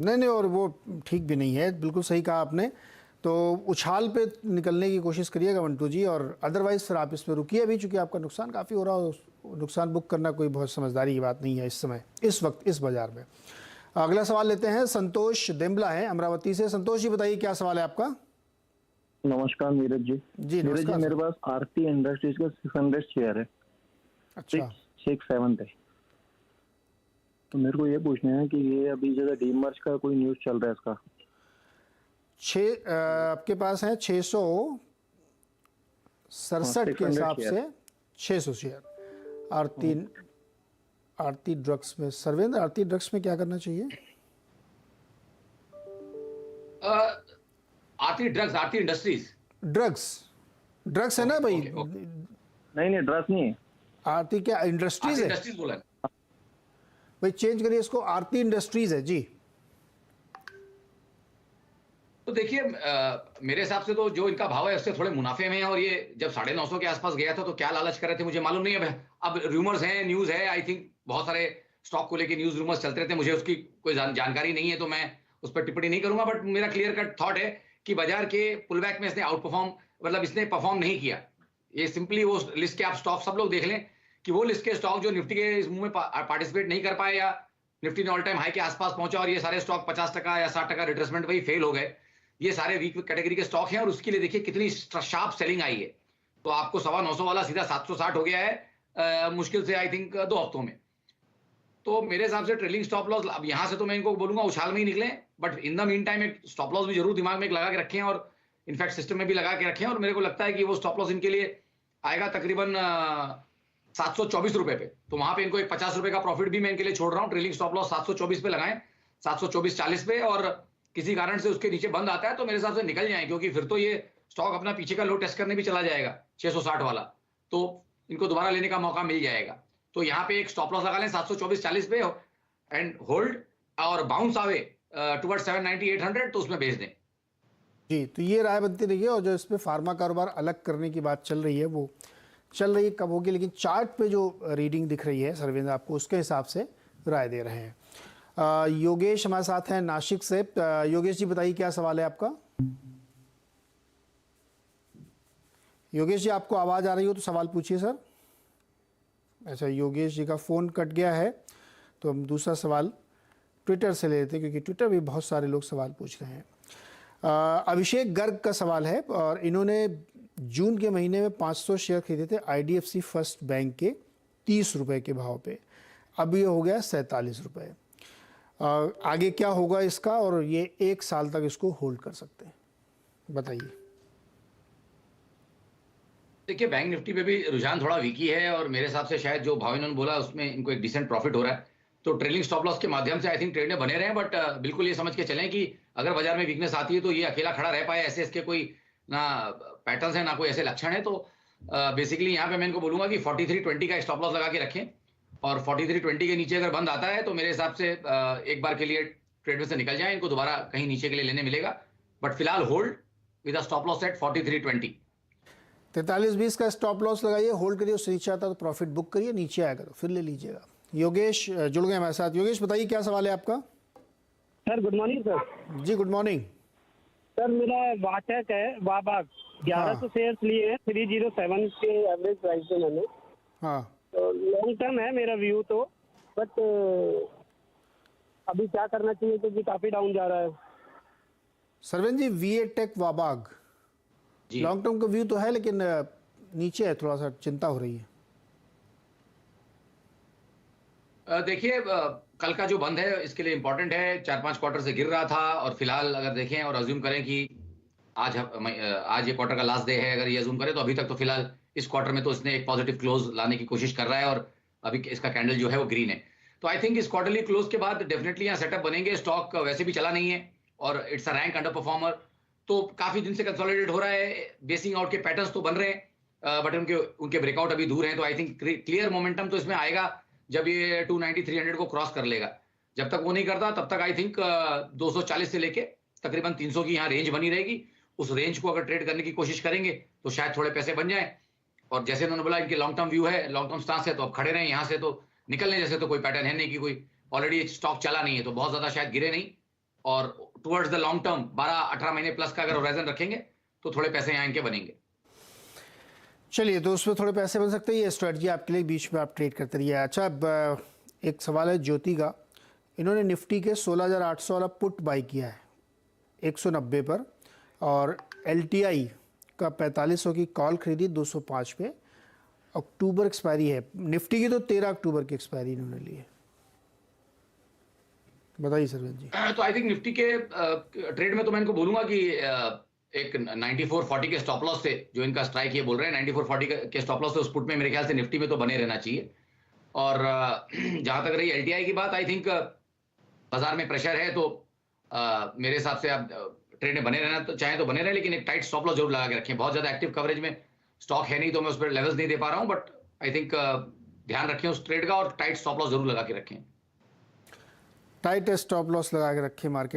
नहीं नहीं, और वो ठीक भी नहीं है, बिल्कुल सही कहा आपने। तो उछाल पे निकलने की कोशिश करिएगा मंटू जी, और अदरवाइज फिर आप इसमें रुकिए अभी, चूंकि आपका नुकसान काफ़ी हो रहा हो। नुकसान बुक करना कोई बहुत समझदारी की बात नहीं है इस समय, इस वक्त, इस बाजार में। अगला सवाल लेते हैं, संतोष देम्बला है अमरावती से। संतोष जी बताइए क्या सवाल है आपका। नमस्कार नीरज जी। जी नीरज जी, नमस्कार मेरे सर। पास आरती इंडस्ट्रीज का 600 शेयर है, अच्छा 667 पे। तो मेरे को ये पूछना है कि ये अभी जैसे डीमर्ज का कोई न्यूज चल रहा है इसका। आपके पास है 667 के 600 हिसाब शेयर। से 600 शेयर आरती। आरती ड्रग्स में, सर्वेंद्र आरती ड्रग्स में क्या करना चाहिए? आरती ड्रग्स, आरती इंडस्ट्रीज। ड्रग्स, ड्रग्स है ना ओके भाई। Okay okay. नहीं ड्रग्स नहीं है। आरती क्या इंडस्ट्रीज आरती है इंडस्ट्रीज बोला है। भाई, चेंज करिए इसको, आरती इंडस्ट्रीज है जी। तो देखिए मेरे हिसाब से तो जो इनका भाव है उससे थोड़े मुनाफे में है, और ये जब 950 के आसपास गया था तो क्या लालच कर रहे थे मुझे मालूम नहीं है। अब रूमर्स हैं, न्यूज है, आई थिंक बहुत सारे स्टॉक को लेके न्यूज रूमर्स चलते रहते हैं, मुझे उसकी कोई जानकारी नहीं है, तो मैं उस पर टिप्पणी नहीं करूंगा। बट मेरा क्लियर कट थॉट है कि बाजार के पुलबैक में इसने आउट परफॉर्म, मतलब इसने परफॉर्म नहीं किया। ये सिंपली वो लिस्ट के आप स्टॉक सब लोग देख लें कि वो लिस्ट के स्टॉक जो निफ्टी के इस मूव में पार्टिसिपेट नहीं कर पाए, या निफ्टी ने ऑल टाइम हाई के आसपास पहुंचा और ये सारे स्टॉक 50% या 60% रिट्रेसमेंट वही फेल हो गए, ये सारे वीक कैटेगरी के स्टॉक हैं, और उसके लिए देखिए कितनी शार्प सेलिंग आई है। तो आपको 950 वाला सीधा 760 हो गया है मुश्किल से, आई थिंक 2 हफ्तों में। तो मेरे हिसाब से ट्रेलिंग स्टॉप लॉस, अब यहां से तो मैं इनको बोलूंगा उछाल में ही निकले, but in the mean time एक स्टॉप लॉस भी जरूर दिमाग में एक लगा के रखें, और इनफैक्ट सिस्टम में भी लगा के रखें। और मेरे को लगता है कि वो स्टॉप लॉस इनके लिए आएगा तकरीबन 724 रुपए पे। तो वहां पे इनको एक 50 रुपए का प्रॉफिट भी मैं इनके लिए छोड़ रहा हूं। ट्रेलिंग स्टॉप लॉस 724 पे लगाएं, 724.40 पे, और किसी कारण से उसके नीचे बंद आता है तो मेरे हिसाब से निकल जाए, क्योंकि फिर तो ये स्टॉक अपना पीछे का लो टेस्ट करने भी चला जाएगा 660 वाला, तो इनको दोबारा लेने का मौका मिल जाएगा। तो यहाँ पे एक स्टॉप लॉस लगा लें 724.40 पे, एंड होल्ड, और बाउंस आवे टुवर्ड्स 790 800 तो उसमें भेज दें। जी, तो ये राय बनती रही है। और जो इसमें फार्मा कारोबार अलग करने की बात चल रही है, वो चल रही है, कब होगी, लेकिन चार्ट पे जो रीडिंग दिख रही है सर्वेंद्र आपको, उसके हिसाब से राय दे रहे हैं। योगेश हमारे साथ हैं नासिक से। योगेश जी बताइए क्या सवाल है आपका। योगेश जी आपको आवाज़ आ रही हो तो सवाल पूछिए सर। अच्छा, योगेश जी का फ़ोन कट गया है, तो हम दूसरा सवाल ट्विटर से ले लेते हैं, क्योंकि ट्विटर भी बहुत सारे लोग सवाल पूछ रहे हैं। अभिषेक गर्ग का सवाल है, और इन्होंने जून के महीने में 500 शेयर खरीदे थे IDFC फर्स्ट बैंक के 30 रुपये के भाव पे। अब ये हो गया 47 रुपये। आगे क्या होगा इसका, और ये 1 साल तक इसको होल्ड कर सकते हैं, बताइए। देखिए बैंक निफ्टी पे भी रुझान थोड़ा वीकी है, और मेरे हिसाब से शायद जो भाव इन्होंने बोला उसमें इनको एक डिसेंट प्रॉफिट हो रहा है। तो ट्रेलिंग स्टॉप लॉस के माध्यम से आई थिंक ट्रेड में बने रहे, बट बिल्कुल ये समझ के चलें कि अगर बाजार में वीकनेस आती है तो ये अकेला खड़ा रह पाए, ऐसे इसके कोई ना पैटर्न्स है ना कोई ऐसे लक्षण है। तो बेसिकली यहाँ पे मैं इनको बोलूंगा कि 4320 का स्टॉप लॉस लगा के रखें, और 4320 के नीचे अगर बंद आता है तो मेरे हिसाब से एक बार के लिए ट्रेड में से निकल जाए, इनको दोबारा कहीं नीचे के लिए लेने मिलेगा। बट फिलहाल hold with a stop loss at 4320। 43.20 का स्टॉप लॉस लगाइए, होल्ड करिए, उससे नीचे आता तो प्रॉफिट बुक करिए, नीचे आएगा तो फिर ले लीजिएगा। योगेश जुड़ गए हमारे साथ। योगेश बताइए क्या सवाल है आपका। Sir good morning sir. जी गुड मॉर्निंग सर मेरा वाटक है वाबाग, 1100 शेयर लिए हैं 307 के एवरेज प्राइस पे मैंने। हाँ, तो लॉन्ग टर्म है मेरा व्यू तो, बट अभी क्या करना चाहिए क्योंकि काफी डाउन जा रहा है। सरवेंद्र जी VA टेक वाबाग लॉन्ग टर्म का व्यू तो है, लेकिन नीचे है, थोड़ा सा चिंता हो रही है। देखिए कल का जो बंद है इसके लिए इंपॉर्टेंट है, 4-5 क्वार्टर से गिर रहा था, और फिलहाल अगर देखें और अज्यूम करें कि आज ये क्वार्टर का लास्ट डे है, अगर ये अज्यूम करें तो अभी तक तो फिलहाल इस क्वार्टर में तो इसने एक पॉजिटिव क्लोज लाने की कोशिश कर रहा है, और अभी इसका कैंडल जो है वो ग्रीन है। तो आई थिंक इस क्वार्टरली क्लोज के बाद डेफिनेटली यहाँ सेटअप बनेंगे। स्टॉक वैसे भी चला नहीं है, और it's a rank under performer, तो काफी दिन से कंसोलिडेट हो रहा है, बेसिंग आउट के पैटर्न्स तो बन रहे हैं, बट उनके ब्रेकआउट अभी दूर हैं। तो आई थिंक क्लियर मोमेंटम तो इसमें आएगा जब ये 290 300 को क्रॉस कर लेगा। जब तक वो नहीं करता तब तक आई थिंक 240 से लेके तकरीबन 300 की यहाँ रेंज बनी रहेगी। उस रेंज को अगर ट्रेड करने की कोशिश करेंगे तो शायद थोड़े पैसे बन जाए। और जैसे उन्होंने बोला इनके लॉन्ग टर्म व्यू है, लॉन्ग टर्म स्टांस है, तो अब खड़े रहे यहाँ से, तो निकलने जैसे तो कोई पैटर्न है नहीं कि कोई ऑलरेडी स्टॉक चला नहीं है, तो बहुत ज्यादा शायद गिरे नहीं, और टुवर्ड्स द लॉन्ग टर्म 12-18 महीने प्लस का अगर होराइजन रखेंगे तो थोड़े पैसे यहाँ इनके बनेंगे। चलिए, तो उसमें थोड़े पैसे बन सकते हैं, ये स्ट्रेटजी आपके लिए, बीच में आप ट्रेड करते रहिए। अच्छा, अब एक सवाल है ज्योति का। इन्होंने निफ्टी के 16,800 वाला पुट बाई किया है 190 पर, और LTI का 4500 की कॉल खरीदी 205 पे। अक्टूबर एक्सपायरी है निफ्टी की, तो 13 अक्टूबर की एक्सपायरी इन्होंने ली है। बताइए सरवेंद्र जी। तो आई थिंक निफ्टी के ट्रेड में तो मैं इनको बोलूंगा कि एक 9440 के स्टॉप लॉस से जो इनका स्ट्राइक ये बोल रहे हैं 9440 के स्टॉप लॉस से उस पुट में मेरे ख्याल से निफ्टी में तो बने रहना चाहिए। और जहां तक रही LTI की बात, आई थिंक बाजार में प्रेशर है, तो मेरे हिसाब से आप ट्रेड में बने रहना तो चाहें तो बने रहे, लेकिन एक टाइट स्टॉप लॉस जरूर लगा के रखें। बहुत ज्यादा एक्टिव कवरेज में स्टॉक है नहीं, तो मैं उस पर लेवल्स नहीं दे पा रहा हूं, बट आई थिंक ध्यान रखें उस ट्रेड का और टाइट स्टॉप लॉस जरूर लगा के रखें। टाइट स्टॉप लॉस लगा के रखें मार्केट